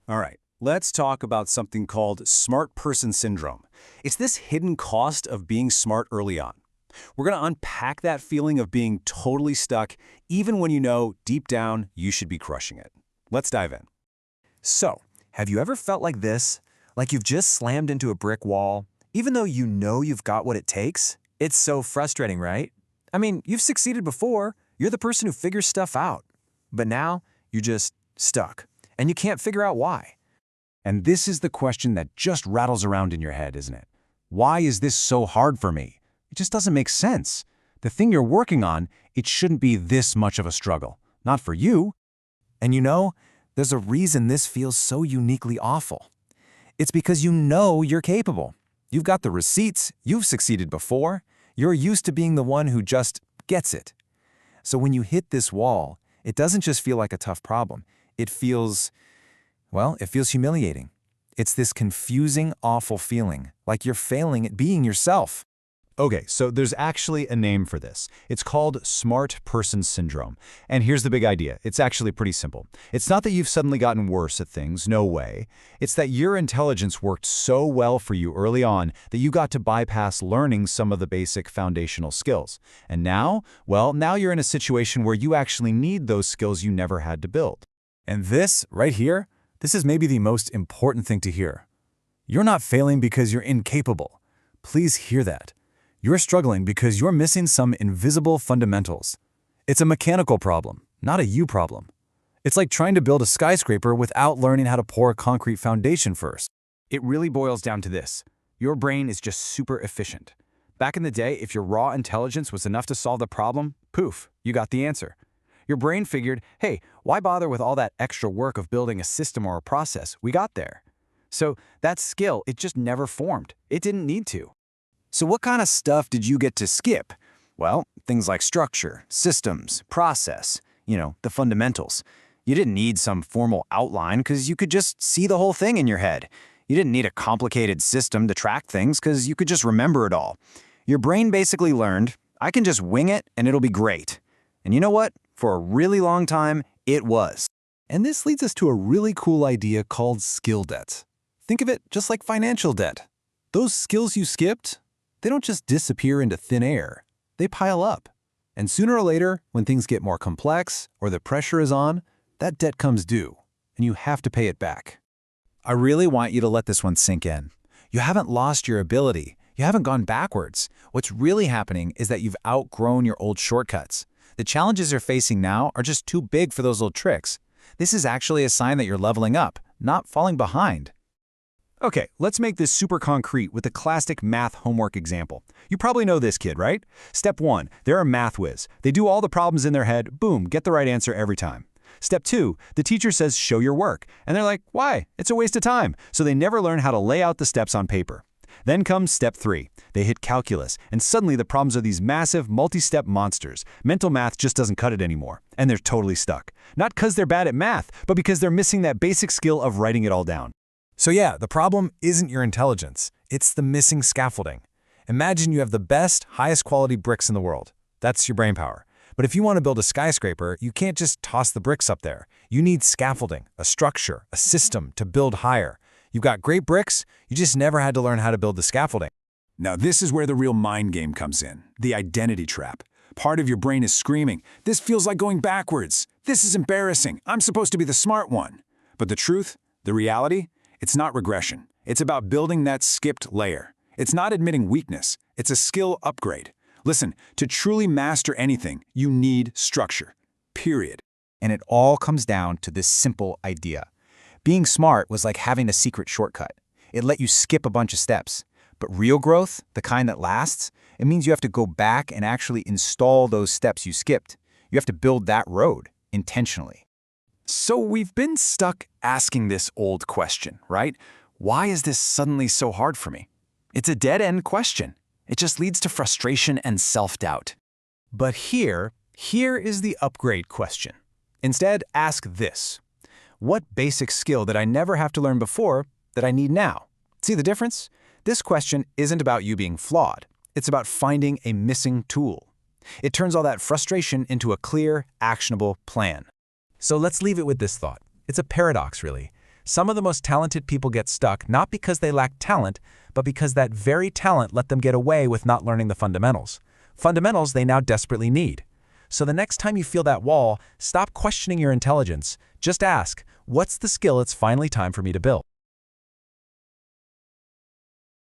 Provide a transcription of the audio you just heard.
All right, let's talk about something called smart person syndrome. It's this hidden cost of being smart early on. We're going to unpack that feeling of being totally stuck, even when you know deep down you should be crushing it. Let's dive in. So, have you ever felt like this? Like you've just slammed into a brick wall, even though you know you've got what it takes? It's so frustrating, right? I mean, you've succeeded before. You're the person who figures stuff out. But now, you're just stuck, and you can't figure out why. And this is the question that just rattles around in your head, isn't it? Why is this so hard for me? It just doesn't make sense. The thing you're working on, it shouldn't be this much of a struggle. Not for you. And you know, there's a reason this feels so uniquely awful. It's because you know you're capable. You've got the receipts, you've succeeded before, you're used to being the one who just gets it. So when you hit this wall, it doesn't just feel like a tough problem. It feels humiliating. It's this confusing, awful feeling, like you're failing at being yourself. Okay, so there's actually a name for this. It's called smart person syndrome. And here's the big idea. It's actually pretty simple. It's not that you've suddenly gotten worse at things, no way. It's that your intelligence worked so well for you early on that you got to bypass learning some of the basic foundational skills. And now, well, now you're in a situation where you actually need those skills you never had to build. And this, right here, this is maybe the most important thing to hear. You're not failing because you're incapable. Please hear that. You're struggling because you're missing some invisible fundamentals. It's a mechanical problem, not a you problem. It's like trying to build a skyscraper without learning how to pour a concrete foundation first. It really boils down to this. Your brain is just super efficient. Back in the day, if your raw intelligence was enough to solve the problem, poof, you got the answer. Your brain figured, hey, why bother with all that extra work of building a system or a process? We got there. So that skill, it just never formed. It didn't need to. So what kind of stuff did you get to skip? Well, things like structure, systems, process, the fundamentals. You didn't need some formal outline because you could just see the whole thing in your head. You didn't need a complicated system to track things because you could just remember it all. Your brain basically learned, I can just wing it and it'll be great. And you know what? For a really long time, it was. And this leads us to a really cool idea called skill debt. Think of it just like financial debt. Those skills you skipped, they don't just disappear into thin air. They pile up. And sooner or later, when things get more complex or the pressure is on, that debt comes due, and you have to pay it back. I really want you to let this one sink in. You haven't lost your ability. You haven't gone backwards. What's really happening is that you've outgrown your old shortcuts. The challenges you're facing now are just too big for those old tricks. This is actually a sign that you're leveling up, not falling behind. Okay, let's make this super concrete with a classic math homework example. You probably know this kid, right? Step 1, they're a math whiz. They do all the problems in their head, boom, get the right answer every time. Step 2, the teacher says, show your work. And they're like, why? It's a waste of time. So they never learn how to lay out the steps on paper. Then comes step 3. They hit calculus, and suddenly the problems are these massive, multi-step monsters. Mental math just doesn't cut it anymore, and they're totally stuck. Not because they're bad at math, but because they're missing that basic skill of writing it all down. So yeah, the problem isn't your intelligence. It's the missing scaffolding. Imagine you have the best, highest quality bricks in the world. That's your brain power. But if you want to build a skyscraper, you can't just toss the bricks up there. You need scaffolding, a structure, a system to build higher. You've got great bricks, you just never had to learn how to build the scaffolding. Now this is where the real mind game comes in, the identity trap. Part of your brain is screaming, this feels like going backwards. This is embarrassing. I'm supposed to be the smart one. But the truth, the reality, it's not regression. It's about building that skipped layer. It's not admitting weakness. It's a skill upgrade. Listen, to truly master anything, you need structure. Period. And it all comes down to this simple idea. Being smart was like having a secret shortcut. It let you skip a bunch of steps. But real growth, the kind that lasts, it means you have to go back and actually install those steps you skipped. You have to build that road intentionally. So we've been stuck asking this old question, right? Why is this suddenly so hard for me? It's a dead-end question. It just leads to frustration and self-doubt. But here is the upgrade question. Instead, ask this. What basic skill did I never have to learn before that I need now? See the difference? This question isn't about you being flawed. It's about finding a missing tool. It turns all that frustration into a clear, actionable plan. So let's leave it with this thought. It's a paradox, really. Some of the most talented people get stuck not because they lack talent, but because that very talent let them get away with not learning the fundamentals. Fundamentals they now desperately need. So the next time you feel that wall, stop questioning your intelligence. Just ask, what's the skill it's finally time for me to build?